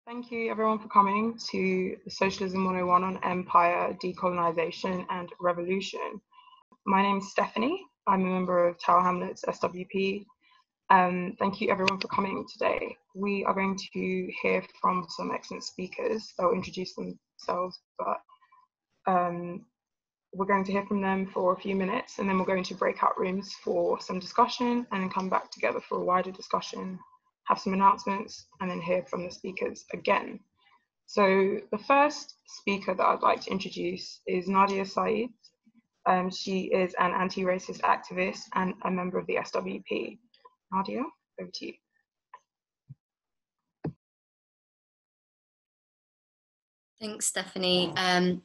Thank you everyone for coming to Socialism 101 on Empire, Decolonisation and Revolution. My name is Stephanie. I'm a member of Tower Hamlets SWP. Thank you everyone for coming today. We are going to hear from some excellent speakers. They'll introduce themselves, but we're going to hear from them for a few minutes, and then we'll go into breakout rooms for some discussion and then come back together for a wider discussion, have some announcements, and then hear from the speakers again. So the first speaker that I'd like to introduce is Nadia Ibrahim. She is an anti-racist activist and a member of the SWP. Nadia, over to you. Thanks, Stephanie, and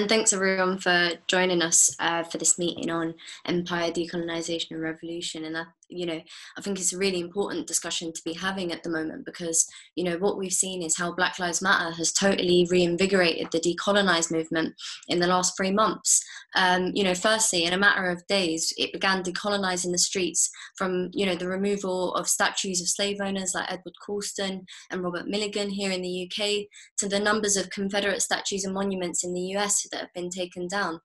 thanks everyone for joining us for this meeting on Empire, Decolonisation and Revolution. And I think it's a really important discussion to be having at the moment because, what we've seen is how Black Lives Matter has totally reinvigorated the decolonise movement in the last 3 months. Firstly, in a matter of days, it began decolonising the streets from, the removal of statues of slave owners like Edward Colston and Robert Milligan here in the UK, to the numbers of Confederate statues and monuments in the US that have been taken down.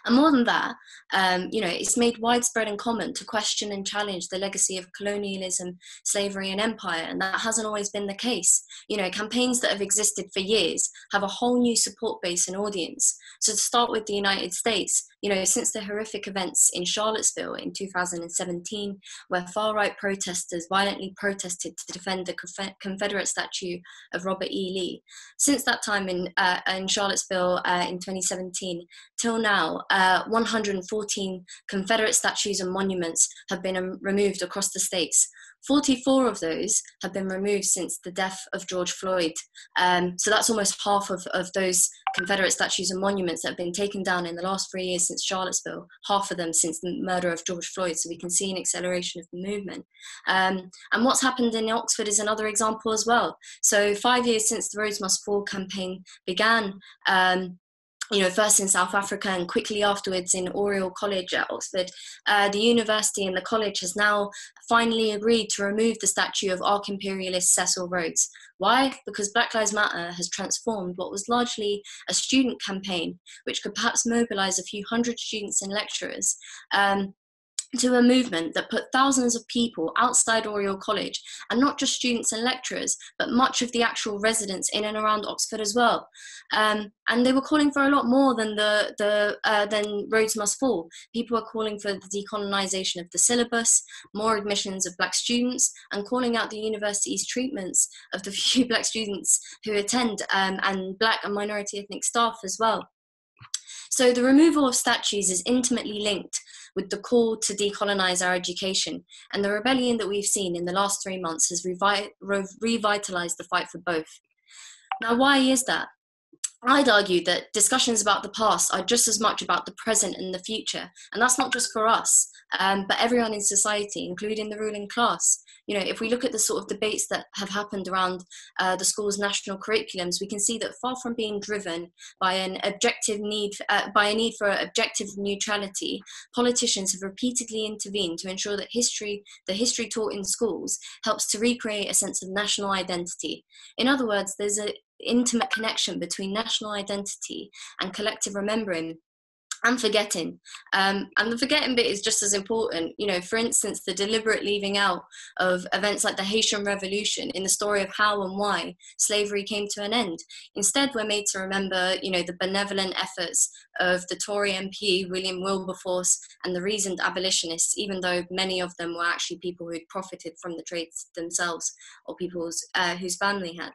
And more than that, it's made widespread and common to question and challenge the legacy of colonialism, slavery and empire, and that hasn't always been the case. Campaigns that have existed for years have a whole new support base and audience. So to start with the United States, since the horrific events in Charlottesville in 2017, where far-right protesters violently protested to defend the Confederate statue of Robert E. Lee, since that time in Charlottesville in 2017 till now, 114 Confederate statues and monuments have been removed across the states. 44 of those have been removed since the death of George Floyd. So that's almost half of those Confederate statues and monuments that have been taken down in the last 3 years since Charlottesville, half of them since the murder of George Floyd. So we can see an acceleration of the movement. And what's happened in Oxford is another example as well. So 5 years since the Rhodes Must Fall campaign began, first in South Africa and quickly afterwards in Oriel College at Oxford, the university and the college has now finally agreed to remove the statue of arch-imperialist Cecil Rhodes. Why? Because Black Lives Matter has transformed what was largely a student campaign, which could perhaps mobilise a few hundred students and lecturers, to a movement that put thousands of people outside Oriel College, and not just students and lecturers, but much of the actual residents in and around Oxford as well. And they were calling for a lot more than than Rhodes Must Fall. People were calling for the decolonisation of the syllabus, more admissions of Black students, and calling out the university's treatments of the few Black students who attend, and Black and minority ethnic staff as well. So the removal of statues is intimately linked with the call to decolonise our education, and the rebellion that we've seen in the last 3 months has revitalised the fight for both. Now, why is that? I'd argue that discussions about the past are just as much about the present and the future, and that's not just for us, but everyone in society, including the ruling class. If we look at the sort of debates that have happened around the school's national curriculums, we can see that far from being driven by an objective need, by a need for objective neutrality, politicians have repeatedly intervened to ensure that the history taught in schools helps to recreate a sense of national identity. In other words, there's an intimate connection between national identity and collective remembering and forgetting. And the forgetting bit is just as important. For instance, the deliberate leaving out of events like the Haitian Revolution in the story of how and why slavery came to an end. Instead, we're made to remember, the benevolent efforts of the Tory MP, William Wilberforce, and the reasoned abolitionists, even though many of them were actually people who'd profited from the trades themselves, or people whose family had.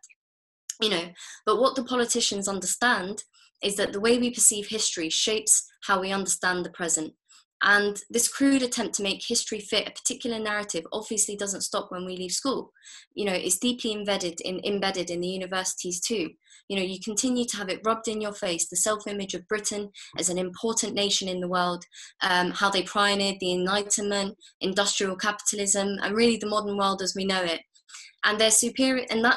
But what the politicians understand is that the way we perceive history shapes how we understand the present. And this crude attempt to make history fit a particular narrative obviously doesn't stop when we leave school. It's deeply embedded in the universities too. You continue to have it rubbed in your face, the self-image of Britain as an important nation in the world, how they pioneered the Enlightenment, industrial capitalism, and really the modern world as we know it. And that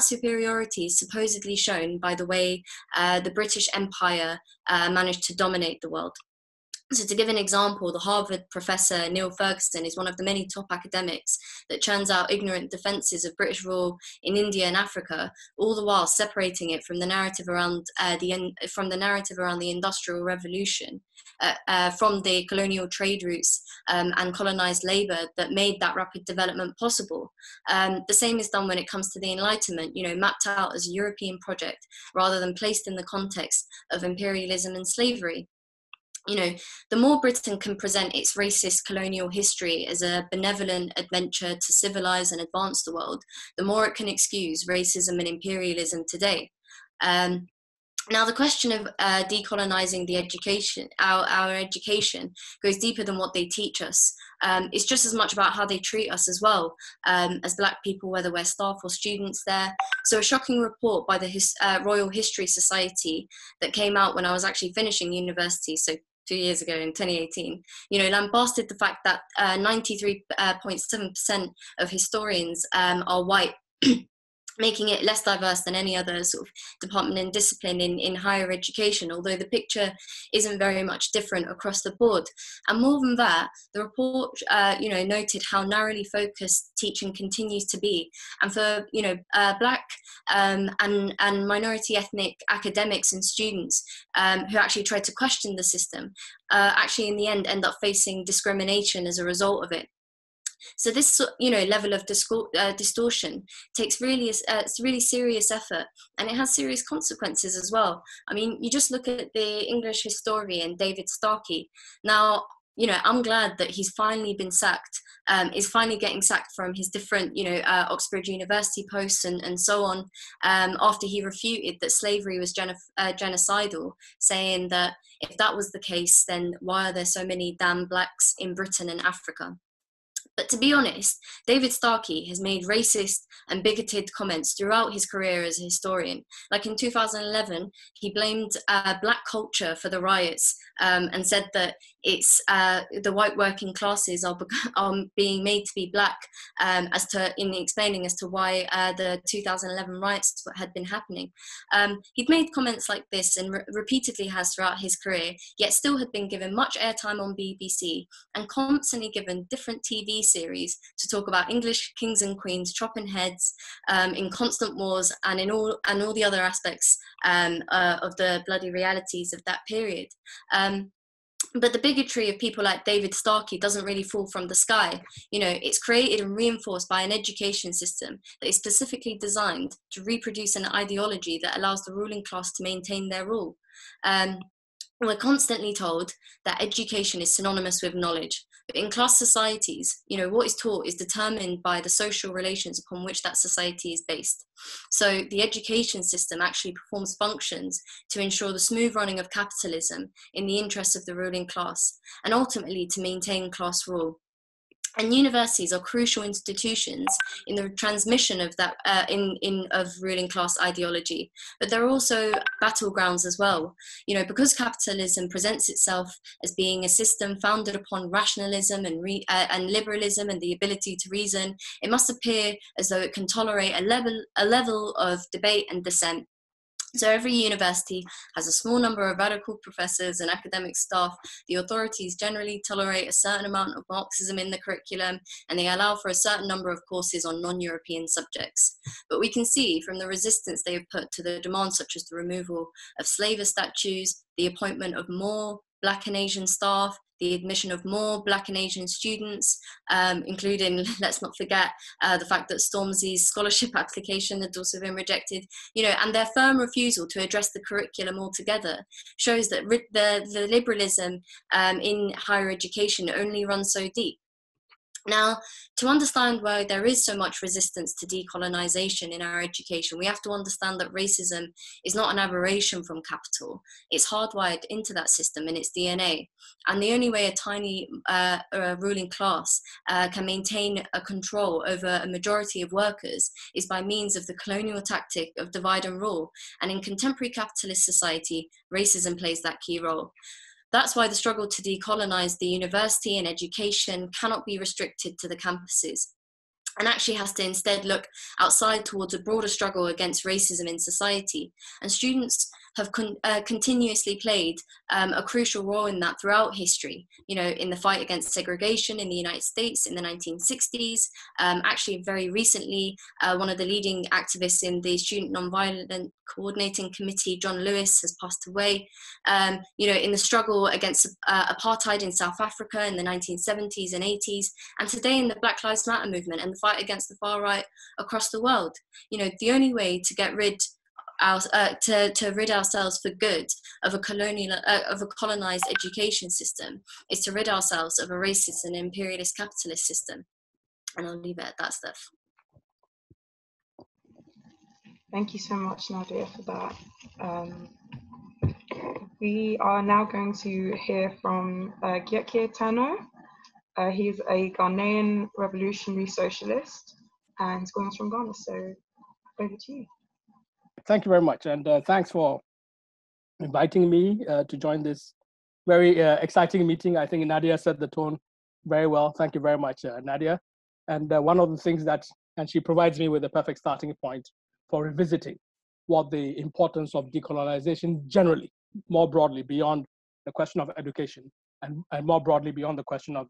superiority is supposedly shown by the way the British Empire managed to dominate the world. So to give an example, the Harvard professor Neil Ferguson is one of the many top academics that churns out ignorant defences of British rule in India and Africa, all the while separating it from the narrative around the Industrial Revolution, from the colonial trade routes and colonised labour that made that rapid development possible. The same is done when it comes to the Enlightenment, mapped out as a European project rather than placed in the context of imperialism and slavery. The more Britain can present its racist colonial history as a benevolent adventure to civilise and advance the world, the more it can excuse racism and imperialism today. Now, the question of decolonising the education, our education, goes deeper than what they teach us. It's just as much about how they treat us as well, as Black people, whether we're staff or students there. So a shocking report by the Royal History Society that came out when I was actually finishing university, so 2 years ago in 2018, lambasted the fact that 93.7% of historians are white, making it less diverse than any other sort of department and discipline in higher education, although the picture isn't very much different across the board. And more than that, the report, noted how narrowly focused teaching continues to be. And for, Black and minority ethnic academics and students who actually try to question the system, actually in the end up facing discrimination as a result of it. So this, level of distortion takes really serious effort, and it has serious consequences as well. I mean, you just look at the English historian David Starkey. Now, I'm glad that he's finally been sacked, is finally getting sacked from his different, Oxford University posts and so on, after he refuted that slavery was genocidal, saying that if that was the case, then why are there so many damn Blacks in Britain and Africa? But to be honest, David Starkey has made racist and bigoted comments throughout his career as a historian. Like in 2011, he blamed Black culture for the riots and said that it's the white working classes are being made to be Black, in explaining as to why the 2011 riots had been happening. He'd made comments like this and repeatedly has throughout his career, yet still had been given much airtime on BBC and constantly given different TV series to talk about English kings and queens chopping heads in constant wars and all the other aspects of the bloody realities of that period. But the bigotry of people like David Starkey doesn't really fall from the sky. It's created and reinforced by an education system that is specifically designed to reproduce an ideology that allows the ruling class to maintain their rule. We're constantly told that education is synonymous with knowledge. But in class societies, what is taught is determined by the social relations upon which that society is based. So the education system actually performs functions to ensure the smooth running of capitalism in the interests of the ruling class, and ultimately to maintain class rule. And universities are crucial institutions in the transmission of that of ruling class ideology, but they're also battlegrounds as well. Because capitalism presents itself as being a system founded upon rationalism and liberalism and the ability to reason, it must appear as though it can tolerate a level of debate and dissent. So every university has a small number of radical professors and academic staff. The authorities generally tolerate a certain amount of Marxism in the curriculum, and they allow for a certain number of courses on non-European subjects. But we can see from the resistance they have put to the demands such as the removal of slaver statues, the appointment of more Black and Asian staff, the admission of more Black and Asian students, including, let's not forget, the fact that Stormzy's scholarship application had also been rejected, and their firm refusal to address the curriculum altogether shows that the liberalism in higher education only runs so deep. Now, to understand why there is so much resistance to decolonisation in our education, we have to understand that racism is not an aberration from capital. It's hardwired into that system in its DNA. And the only way a tiny ruling class can maintain a control over a majority of workers is by means of the colonial tactic of divide and rule. And in contemporary capitalist society, racism plays that key role. That's why the struggle to decolonize the university and education cannot be restricted to the campuses, and actually has to instead look outside towards a broader struggle against racism in society. And students have continuously played a crucial role in that throughout history. You know, in the fight against segregation in the United States in the 1960s. Actually, very recently, one of the leading activists in the Student Nonviolent Coordinating Committee, John Lewis, has passed away. You know, in the struggle against apartheid in South Africa in the 1970s and 80s, and today in the Black Lives Matter movement and the fight against the far right across the world. You know, the only way to get rid to rid ourselves for good of a colonized education system is to rid ourselves of a racist and imperialist capitalist system. And I'll leave it at that, Steph. Thank you so much, Nadia, for that. We are now going to hear from Gyekye Tanoh. He's a Ghanaian revolutionary socialist and he's calling us from Ghana. So over to you. Thank you very much. And thanks for inviting me to join this very exciting meeting. I think Nadia set the tone very well. Thank you very much, Nadia. And one of the things that, and she provides me with a perfect starting point for revisiting what the importance of decolonization generally, more broadly, beyond the question of education, and more broadly beyond the question of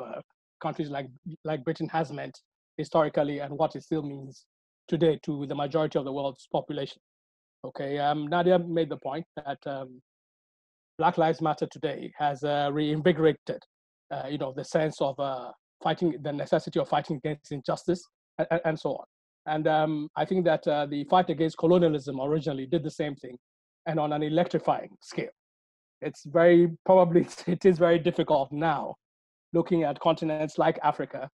countries like Britain has meant historically and what it still means today to the majority of the world's population. Okay, Nadia made the point that Black Lives Matter today has reinvigorated, you know, the sense of fighting, the necessity of fighting against injustice, and so on. And I think that the fight against colonialism originally did the same thing, and on an electrifying scale. It's very, probably, it is very difficult now, looking at continents like Africa,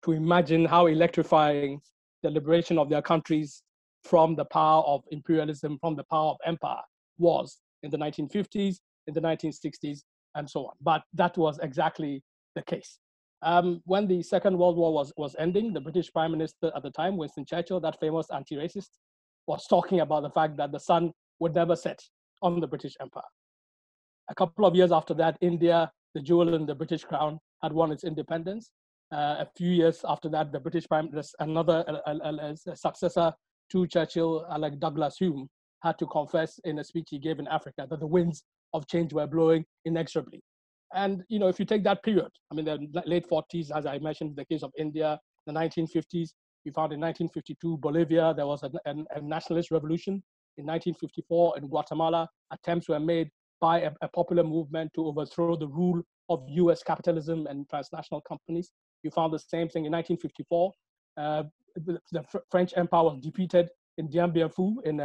to imagine how electrifying the liberation of their countries from the power of imperialism, from the power of empire was in the 1950s, in the 1960s, and so on. But that was exactly the case. When the Second World War was ending, the British Prime Minister at the time, Winston Churchill, that famous anti-racist, was talking about the fact that the sun would never set on the British Empire. A couple of years after that, India, the jewel in the British crown, had won its independence. A few years after that, the British Prime Minister, another successor to Churchill, like Douglas Hume, had to confess in a speech he gave in Africa that the winds of change were blowing inexorably. And you know, if you take that period, I mean, the late 40s, as I mentioned, the case of India, the 1950s, you found in 1952, Bolivia, there was a nationalist revolution. In 1954, in Guatemala, attempts were made by a popular movement to overthrow the rule of US capitalism and transnational companies. You found the same thing in 1954. The French Empire was defeated in Dien Bien Phu in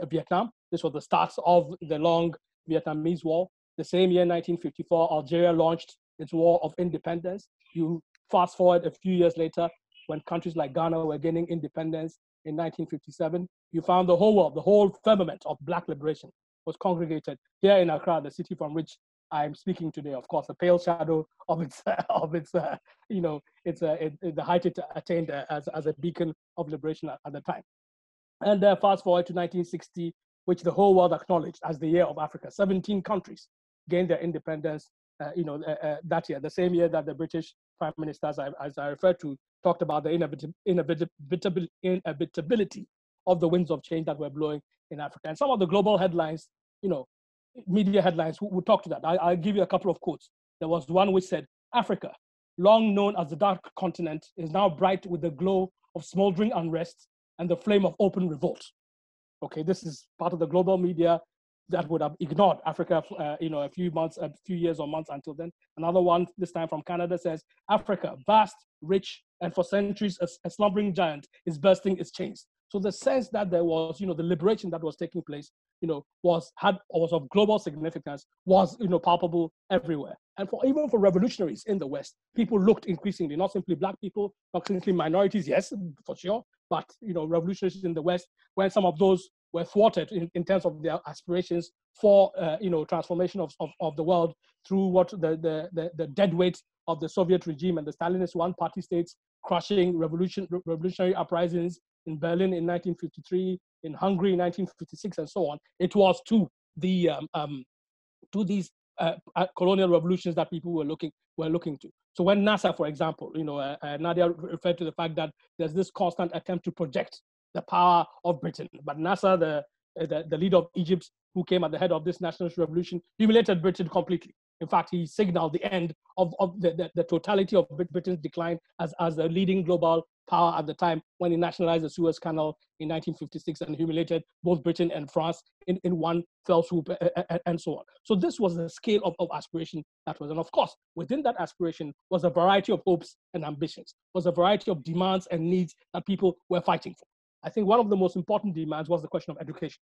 Vietnam. This was the start of the long Vietnamese War. The same year, 1954, Algeria launched its war of independence. You fast forward a few years later, when countries like Ghana were gaining independence in 1957, you found the whole world, the whole firmament of Black liberation was congregated here in Accra, the city from which I'm speaking today. Of course, a pale shadow of its you know, the height it attained as a beacon of liberation at the time. And fast forward to 1960, which the whole world acknowledged as the year of Africa. 17 countries gained their independence, you know, that year, the same year that the British Prime Minister, as I referred to, talked about the inevitability of the winds of change that were blowing in Africa. And some of the global headlines, you know, media headlines would talk to that. I'll give you a couple of quotes. There was one which said, Africa, long known as the dark continent, is now bright with the glow of smoldering unrest and the flame of open revolt. Okay, this is part of the global media that would have ignored Africa, you know, a few years or months until then. Another one, this time from Canada, says, Africa, vast, rich, and for centuries a slumbering giant, is bursting its chains. So the sense that there was, you know, the liberation that was taking place, you know, was of global significance, was, you know, palpable everywhere. And even for revolutionaries in the West, people looked increasingly, not simply Black people, not simply minorities, yes, for sure, but, you know, revolutionaries in the West, when some of those were thwarted in terms of their aspirations for, you know, transformation of the world through what the dead weight of the Soviet regime and the Stalinist one-party states crushing revolutionary uprisings in Berlin in 1953, in Hungary in 1956, and so on. It was to the to these colonial revolutions that people were looking to. So when NASA, for example, you know, Nadia referred to the fact that there's this constant attempt to project the power of Britain, but NASA, the leader of Egypt, who came at the head of this nationalist revolution, humiliated Britain completely. In fact, he signaled the end of the totality of Britain's decline as a leading global power at the time, when he nationalized the Suez Canal in 1956 and humiliated both Britain and France in one fell swoop, and so on. So this was the scale of aspiration that was. And of course, within that aspiration was a variety of hopes and ambitions, was a variety of demands and needs that people were fighting for. I think one of the most important demands was the question of education.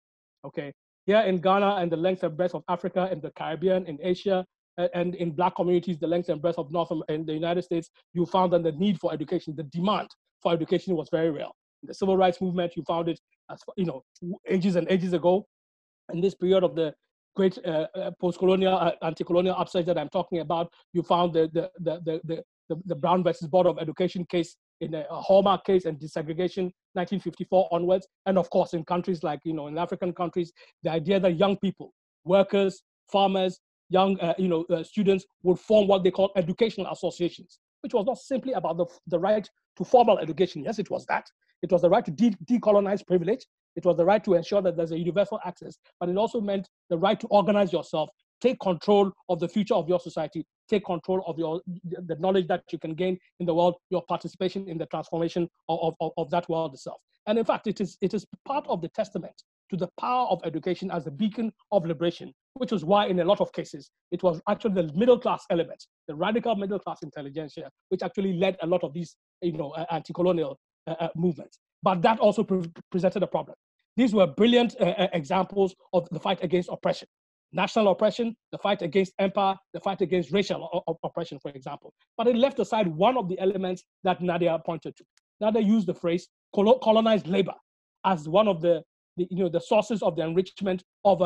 Okay, here in Ghana and the length and breadth of Africa, in the Caribbean, in Asia, and in Black communities, the length and breadth of North and the United States, you found that the need for education, the demand for education was very real. In the civil rights movement, you found it as, ages and ages ago. In this period of the great post-colonial, anti-colonial upsurge that I'm talking about, you found the Brown versus Board of Education case in a hallmark case and desegregation, 1954 onwards. And of course, in countries like, in African countries, the idea that young people, workers, farmers, young students would form what they call educational associations, which was not simply about the right to formal education. Yes, it was that. It was the right to decolonize privilege. It was the right to ensure that there's a universal access, but it also meant the right to organize yourself, take control of the future of your society, take control of the knowledge that you can gain in the world, your participation in the transformation of that world itself. And in fact, it is part of the testament to the power of education as a beacon of liberation, which was why in a lot of cases, it was actually the middle class elements, the radical middle class intelligentsia, which actually led a lot of these anti-colonial movements. But that also presented a problem. These were brilliant examples of the fight against oppression. National oppression, the fight against empire, the fight against racial oppression, for example. But it left aside one of the elements that Nadia pointed to. Nadia used the phrase colonized labor as one of the sources of the enrichment of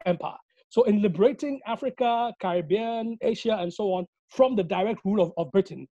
empire. So in liberating Africa, Caribbean, Asia, and so on from the direct rule of Britain,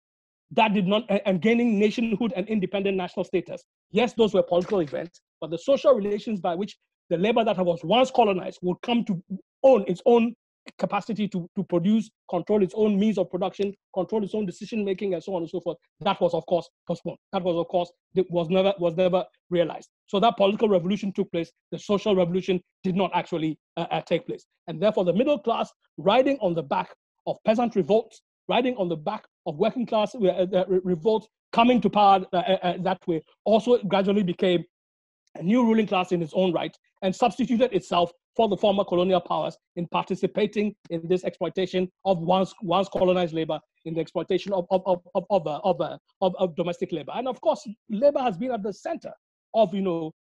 that did not, and gaining nationhood and independent national status. Yes, those were political events, but the social relations by which the labor that was once colonized would come to own its own capacity to produce, control its own means of production, control its own decision-making, and so on and so forth. That was, of course, postponed. That was, of course, was never realized. So that political revolution took place. The social revolution did not actually take place. And therefore, the middle class, riding on the back of peasant revolts, riding on the back of working class revolts, coming to power that way, also gradually became a new ruling class in its own right, and substituted itself for the former colonial powers in participating in this exploitation of once colonized labor, in the exploitation of domestic labor. And of course, labor has been at the center of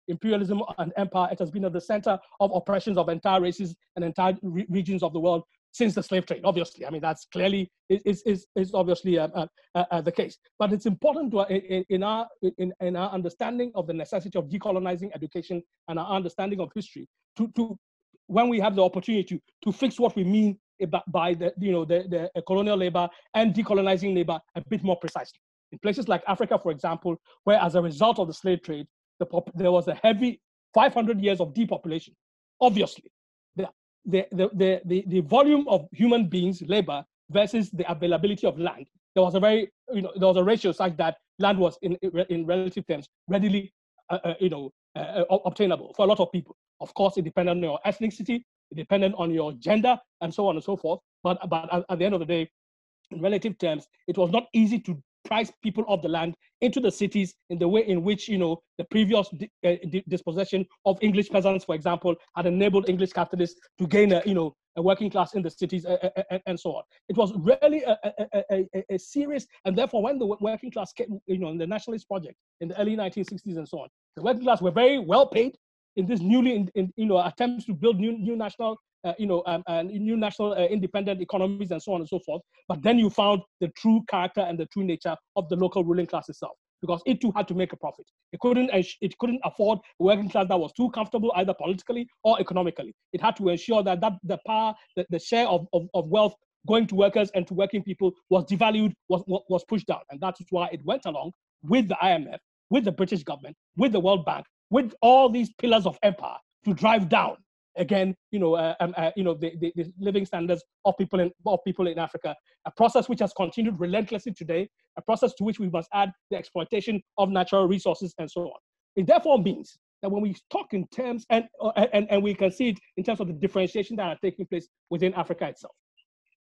imperialism and empire. It has been at the center of oppressions of entire races and entire regions of the world since the slave trade. Obviously, I mean that's clearly is obviously the case. But it's important to in our understanding of the necessity of decolonizing education and our understanding of history to when we have the opportunity to fix what we mean by the colonial labor and decolonizing labor a bit more precisely. In places like Africa, for example, where as a result of the slave trade, there was a heavy 500 years of depopulation. Obviously, the volume of human beings, labor, versus the availability of land, there was a very, there was a ratio such that land was in relative terms readily, obtainable for a lot of people. Of course, it depended on your ethnicity, it depended on your gender, and so on and so forth. But at the end of the day, in relative terms, it was not easy to price people of the land into the cities in the way in which the previous dispossession of English peasants, for example, had enabled English capitalists to gain a working class in the cities and so on. It was really a serious, and therefore when the working class came, in the nationalist project in the early 1960s and so on, the working class were very well paid in this newly attempts to build new national new national independent economies and so on and so forth. But then you found the true character and the true nature of the local ruling class itself, because it too had to make a profit. It couldn't afford a working class that was too comfortable either politically or economically. It had to ensure that the power, the share of wealth going to workers and to working people was devalued, was pushed down. And that is why it went along with the IMF, with the British government, with the World Bank, with all these pillars of empire to drive down again, the living standards of people in Africa, a process which has continued relentlessly today, a process to which we must add the exploitation of natural resources and so on. It therefore means that when we talk in terms, and we can see it in terms of the differentiation that are taking place within Africa itself.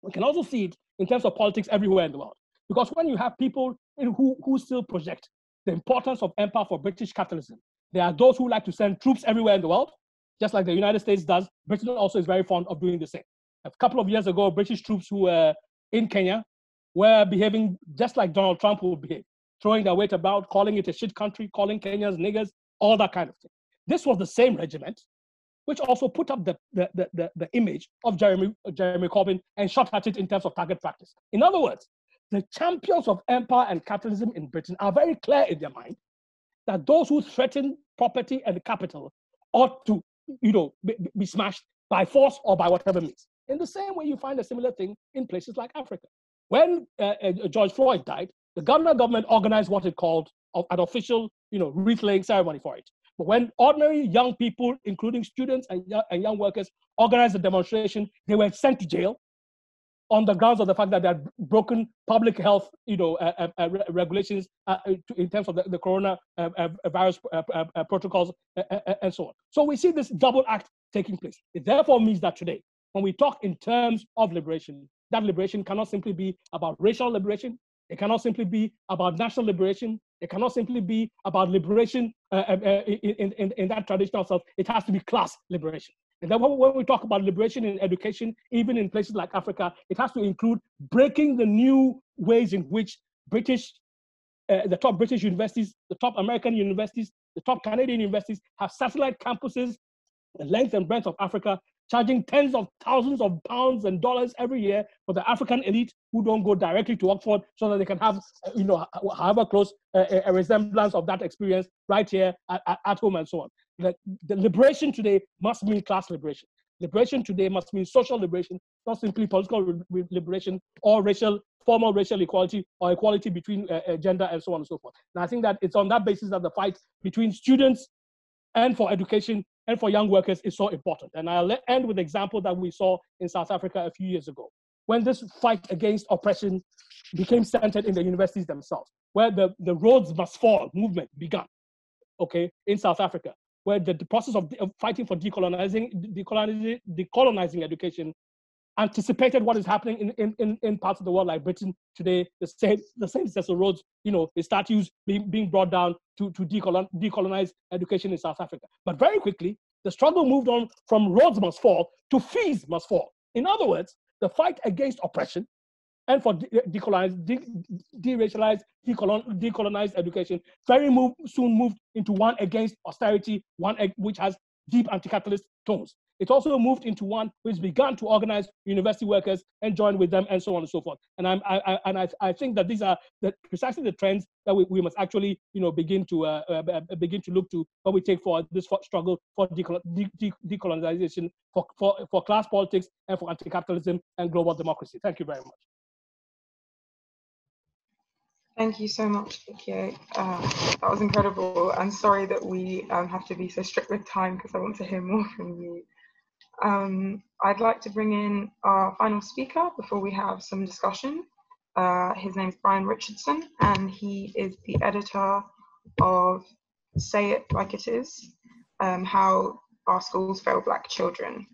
We can also see it in terms of politics everywhere in the world. Because when you have people who still project the importance of empire for British capitalism, there are those who like to send troops everywhere in the world, just like the United States does. Britain also is very fond of doing the same. A couple of years ago, British troops who were in Kenya were behaving just like Donald Trump would behave, throwing their weight about, calling it a shit country, calling Kenyans niggers, all that kind of thing. This was the same regiment which also put up the image of Jeremy Corbyn and shot at it in terms of target practice. In other words, the champions of empire and capitalism in Britain are very clear in their mind that those who threaten property and capital ought to, be smashed by force or by whatever means. In the same way, you find a similar thing in places like Africa. When George Floyd died, the government organized what it called an official, wreath-laying ceremony for it. But when ordinary young people, including students and young workers, organized a demonstration, they were sent to jail on the grounds of the fact that they had broken public health, regulations in terms of the corona virus protocols and so on. So we see this double act taking place. It therefore means that today, when we talk in terms of liberation, that liberation cannot simply be about racial liberation. It cannot simply be about national liberation. It cannot simply be about liberation in that traditional sense. It has to be class liberation. And then when we talk about liberation in education, even in places like Africa, it has to include breaking the new ways in which the top British universities, the top American universities, the top Canadian universities have satellite campuses the length and breadth of Africa, charging tens of thousands of pounds and dollars every year for the African elite who don't go directly to Oxford so that they can have, however close a resemblance of that experience right here at home and so on. The liberation today must mean class liberation. Liberation today must mean social liberation, not simply political liberation or formal racial equality or equality between gender and so on and so forth. And I think that it's on that basis that the fight between students and for education and for young workers is so important. And I'll end with an example that we saw in South Africa a few years ago, when this fight against oppression became centered in the universities themselves, where the Rhodes Must Fall movement began, in South Africa, where the process of fighting for decolonizing education anticipated what is happening in parts of the world like Britain today. The same Cecil Rhodes, the statues being brought down to decolonize education in South Africa. But very quickly, the struggle moved on from Rhodes Must Fall to fees must fall. In other words, the fight against oppression and for decolonized education soon moved into one against austerity, one which has deep anti-capitalist tones. It also moved into one which began to organize university workers and join with them and so on and so forth. And I think that these are precisely the trends that we must actually begin to look to when we take forward this struggle for decolonization, for class politics and for anti-capitalism and global democracy. Thank you very much. Thank you so much, Gyekye. That was incredible. I'm sorry that we have to be so strict with time because I want to hear more from you. I'd like to bring in our final speaker before we have some discussion. His name's Brian Richardson, and he is the editor of Say It Like It Is, How Our Schools Fail Black Children.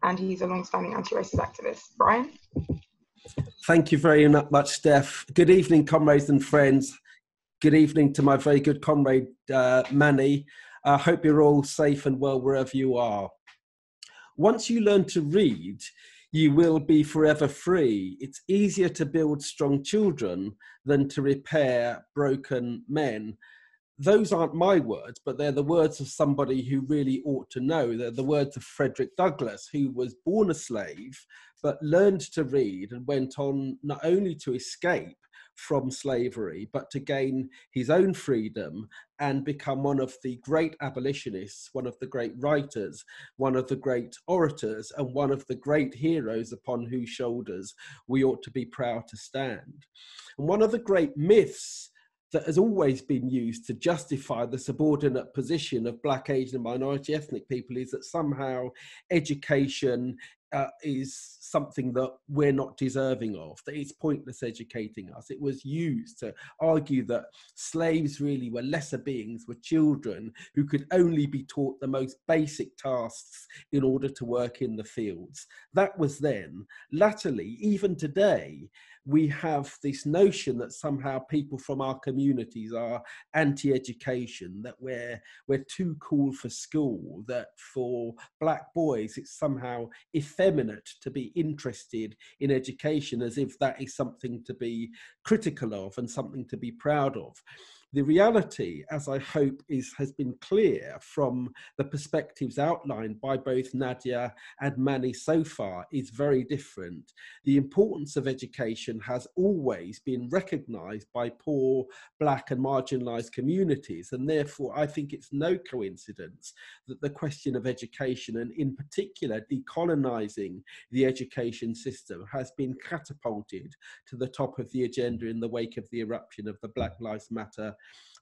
And he's a long-standing anti-racist activist. Brian? Thank you very much, Steph. Good evening, comrades and friends. Good evening to my very good comrade, Manny. I hope you're all safe and well wherever you are. Once you learn to read, you will be forever free. It's easier to build strong children than to repair broken men. Those aren't my words, but they're the words of somebody who really ought to know. They're the words of Frederick Douglass, who was born a slave, but learned to read and went on not only to escape from slavery, but to gain his own freedom and become one of the great abolitionists, one of the great writers, one of the great orators, and one of the great heroes upon whose shoulders we ought to be proud to stand. And one of the great myths that has always been used to justify the subordinate position of Black, Asian and minority ethnic people is that somehow education is something that we're not deserving of, that it's pointless educating us. It was used to argue that slaves really were lesser beings, were children who could only be taught the most basic tasks in order to work in the fields. That was then. Latterly, even today, we have this notion that somehow people from our communities are anti-education, that we're too cool for school, that for black boys it's somehow effeminate to be interested in education, as if that is something to be critical of and something to be proud of. The reality, as I hope has been clear from the perspectives outlined by both Nadia and Mani so far, is very different. The importance of education has always been recognised by poor, black and marginalised communities, and therefore I think it's no coincidence that the question of education, and in particular decolonising the education system, has been catapulted to the top of the agenda in the wake of the eruption of the Black Lives Matter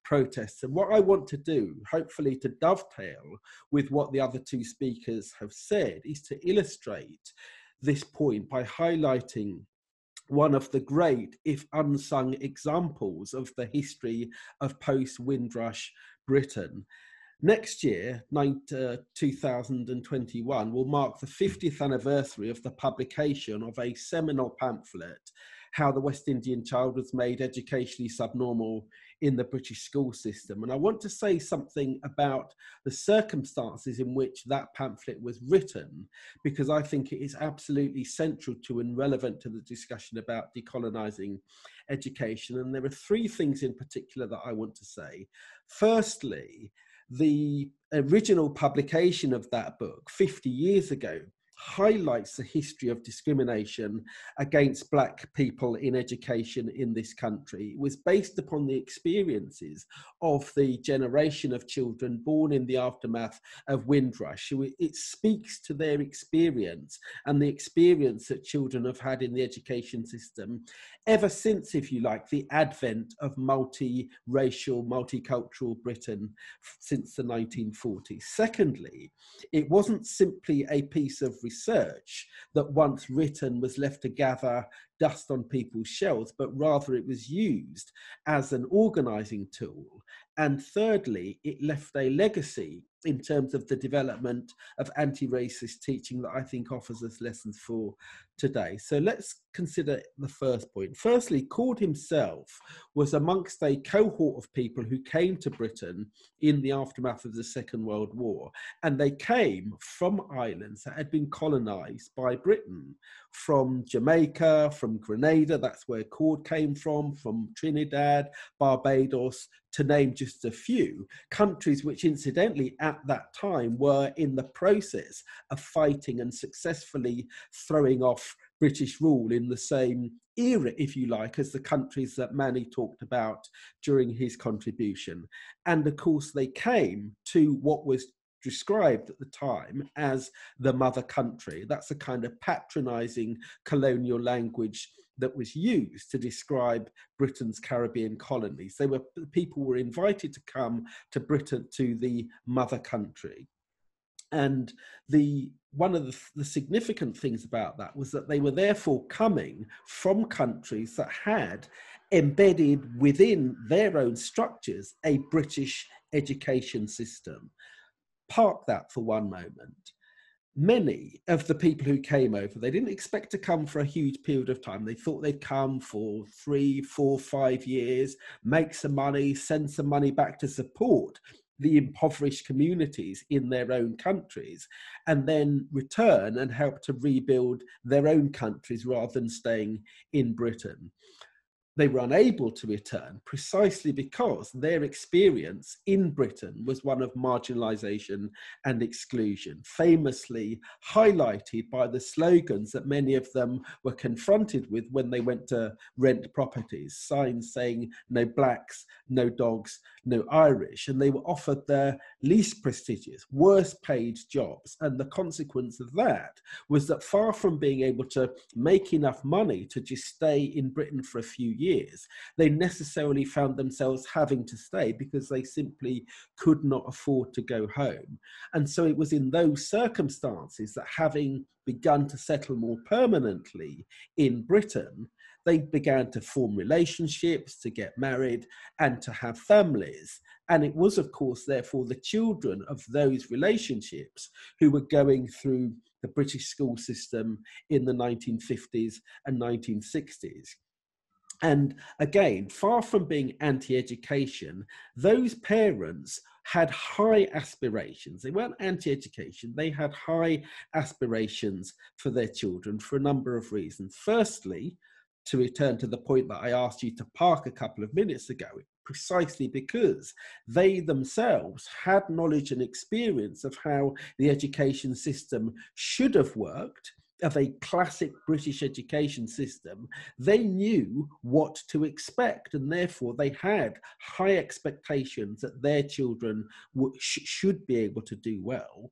protests. And what I want to do, hopefully to dovetail with what the other two speakers have said, is to illustrate this point by highlighting one of the great, if unsung, examples of the history of post-Windrush Britain. Next year, 2021, will mark the 50th anniversary of the publication of a seminal pamphlet, How the West Indian Child Was Made Educationally Subnormal in the British School System. And I want to say something about the circumstances in which that pamphlet was written, because I think it is absolutely central to and relevant to the discussion about decolonising education. And there are three things in particular that I want to say. Firstly, the original publication of that book 50 years ago highlights the history of discrimination against black people in education in this country. It was based upon the experiences of the generation of children born in the aftermath of Windrush. It speaks to their experience and the experience that children have had in the education system ever since, if you like, the advent of multi-racial, multicultural Britain since the 1940s. Secondly, it wasn't simply a piece of research that once written was left to gather dust on people's shelves, but rather it was used as an organising tool. And thirdly, it left a legacy in terms of the development of anti-racist teaching that I think offers us lessons for today. So let's consider the first point. Firstly, Cord himself was amongst a cohort of people who came to Britain in the aftermath of the Second World War, and they came from islands that had been colonised by Britain, from Jamaica, from Grenada, that's where Cord came from Trinidad, Barbados, to name just a few, countries which incidentally at that time were in the process of fighting and successfully throwing off British rule in the same era, if you like, as the countries that Mani talked about during his contribution. And of course, they came to what was described at the time as the mother country. That's a kind of patronising colonial language that was used to describe Britain's Caribbean colonies. People were invited to come to Britain, to the mother country. And one of the significant things about that was that they were therefore coming from countries that had embedded within their own structures a British education system. Park that for one moment. Many of the people who came over, they didn't expect to come for a huge period of time. They thought they'd come for 3, 4, 5 years, make some money, send some money back to support the impoverished communities in their own countries, and then return and help to rebuild their own countries rather than staying in Britain. They were unable to return precisely because their experience in Britain was one of marginalisation and exclusion, famously highlighted by the slogans that many of them were confronted with when they went to rent properties, signs saying no blacks, no dogs, no Irish, and they were offered their least prestigious, worst paid jobs. And the consequence of that was that far from being able to make enough money to just stay in Britain for a few years, years, they necessarily found themselves having to stay because they simply could not afford to go home. And so it was in those circumstances that, having begun to settle more permanently in Britain, they began to form relationships, to get married, and to have families. And it was, of course, therefore, the children of those relationships who were going through the British school system in the 1950s and 1960s. And again, far from being anti-education, those parents had high aspirations. They weren't anti-education, they had high aspirations for their children for a number of reasons. Firstly, to return to the point that I asked you to park a couple of minutes ago, precisely because they themselves had knowledge and experience of how the education system should have worked, of a classic British education system. They knew what to expect, and therefore they had high expectations that their children should be able to do well.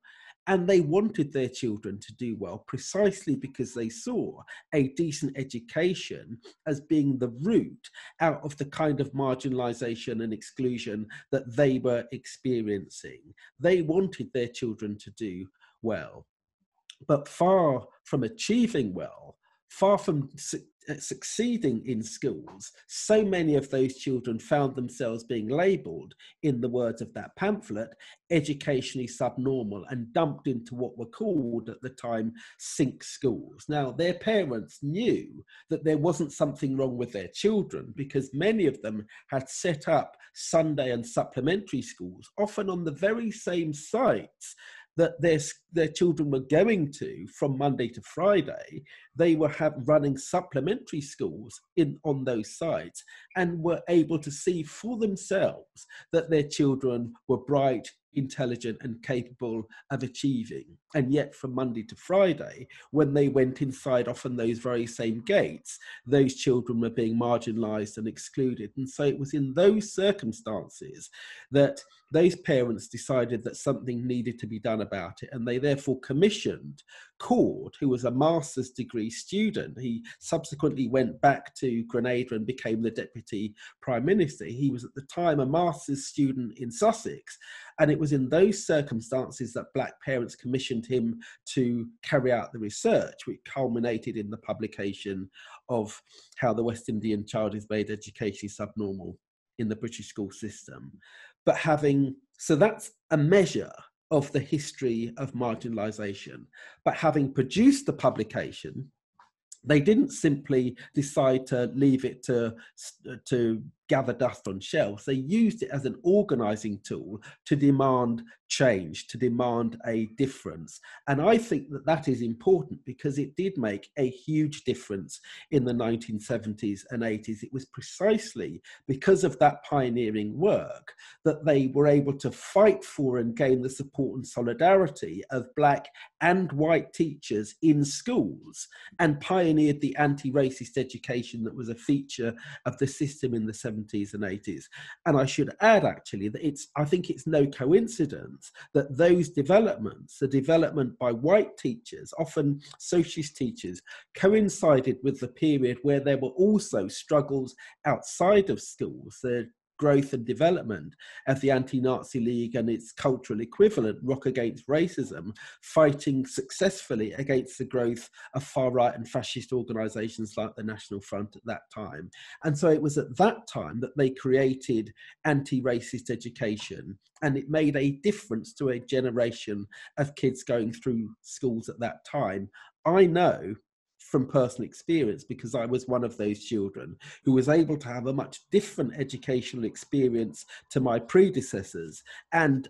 And they wanted their children to do well precisely because they saw a decent education as being the route out of the kind of marginalisation and exclusion that they were experiencing. They wanted their children to do well. But far from achieving well, far from succeeding in schools, so many of those children found themselves being labelled, in the words of that pamphlet, educationally subnormal, and dumped into what were called at the time sink schools. Now, their parents knew that there wasn't something wrong with their children because many of them had set up Sunday and supplementary schools, often on the very same sites that their children were going to from Monday to Friday. They were running supplementary schools on those sites and were able to see for themselves that their children were bright, intelligent and capable of achieving. And yet from Monday to Friday, when they went inside often those very same gates, those children were being marginalised and excluded. And so it was in those circumstances that those parents decided that something needed to be done about it, and they therefore commissioned Cord, who was a master's degree student. He subsequently went back to Grenada and became the Deputy Prime Minister. He was at the time a master's student in Sussex, and it was in those circumstances that Black parents commissioned him to carry out the research, which culminated in the publication of How the West Indian Child is Made Educationally Subnormal in the British School System. But so that's a measure of the history of marginalisation. But having produced the publication, they didn't simply decide to leave it to gather dust on shelves. They used it as an organising tool to demand change, to demand a difference. And I think that that is important because it did make a huge difference in the 1970s and 80s. It was precisely because of that pioneering work that they were able to fight for and gain the support and solidarity of Black and white teachers in schools, and pioneered the anti-racist education that was a feature of the system in the 70s and 80s. And I should add, actually, that I think it's no coincidence that those developments, the development by white teachers, often socialist teachers, coincided with the period where there were also struggles outside of schools. The growth and development of the Anti-Nazi League and its cultural equivalent, Rock Against Racism, fighting successfully against the growth of far-right and fascist organisations like the National Front at that time. And so it was at that time that they created anti-racist education, and it made a difference to a generation of kids going through schools at that time. I know from personal experience, because I was one of those children who was able to have a much different educational experience to my predecessors, and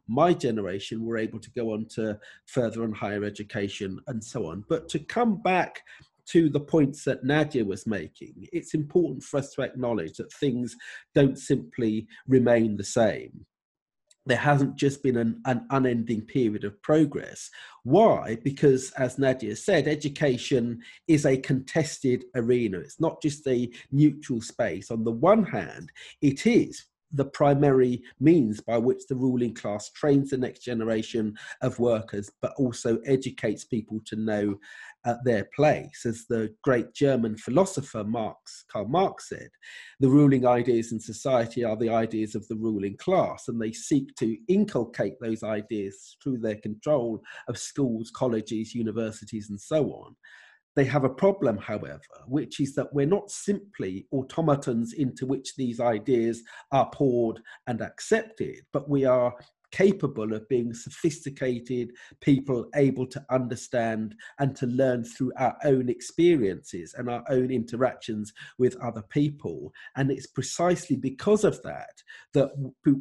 my generation were able to go on to further and higher education and so on. But to come back to the points that Nadia was making, it's important for us to acknowledge that things don't simply remain the same. There hasn't just been an unending period of progress. Why? Because, as Nadia said, education is a contested arena. It's not just a neutral space. On the one hand, it is the primary means by which the ruling class trains the next generation of workers, but also educates people to know their place. As the great German philosopher Karl Marx said, the ruling ideas in society are the ideas of the ruling class, and they seek to inculcate those ideas through their control of schools, colleges, universities, and so on. They have a problem, however, which is that we're not simply automatons into which these ideas are poured and accepted, but we are capable of being sophisticated people able to understand and to learn through our own experiences and our own interactions with other people. And it's precisely because of that that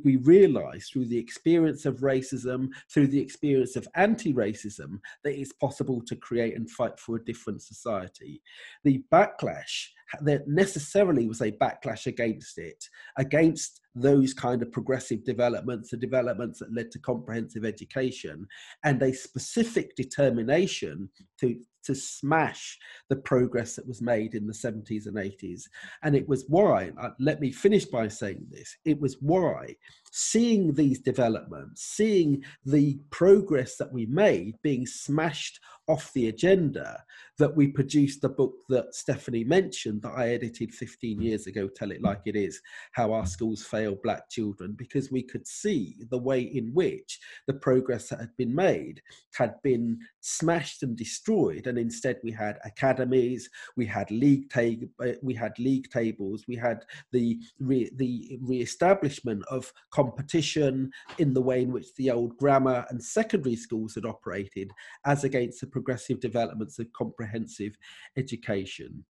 we realize through the experience of racism, through the experience of anti-racism, that it's possible to create and fight for a different society. The backlash, there necessarily was a backlash against it, against those kind of progressive developments, the developments that led to comprehensive education, and a specific determination to smash the progress that was made in the 70s and 80s. And it was why, let me finish by saying this, it was why seeing these developments, seeing the progress that we made being smashed off the agenda, that we produced the book that Stephanie mentioned that I edited 15 years ago, Tell It Like It Is, How Our Schools Fail Black Children, because we could see the way in which the progress that had been made had been smashed and destroyed. And instead we had academies, we had league tables, we had the re-establishment of competition in the way in which the old grammar and secondary schools had operated, as against the progressive developments of comprehensive education.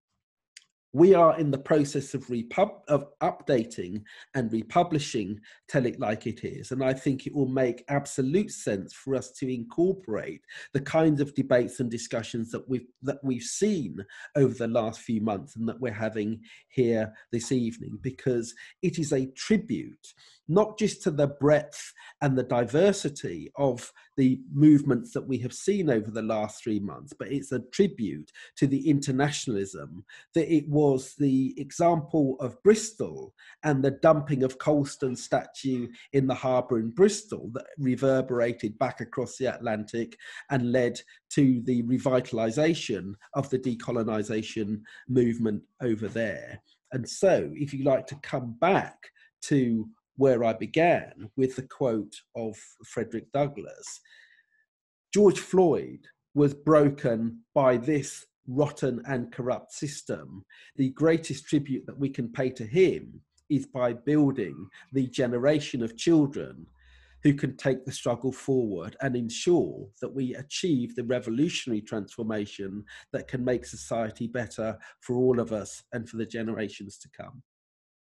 We are in the process of updating and republishing Tell It Like It Is, and I think it will make absolute sense for us to incorporate the kinds of debates and discussions that we've seen over the last few months and that we're having here this evening, because it is a tribute not just to the breadth and the diversity of the movements that we have seen over the last 3 months, but it's a tribute to the internationalism that it was the example of Bristol and the dumping of Colston's statue in the harbour in Bristol that reverberated back across the Atlantic and led to the revitalisation of the decolonisation movement over there. And so, if you like to come back to where I began with the quote of Frederick Douglass, George Floyd was broken by this rotten and corrupt system. The greatest tribute that we can pay to him is by building the generation of children who can take the struggle forward and ensure that we achieve the revolutionary transformation that can make society better for all of us and for the generations to come.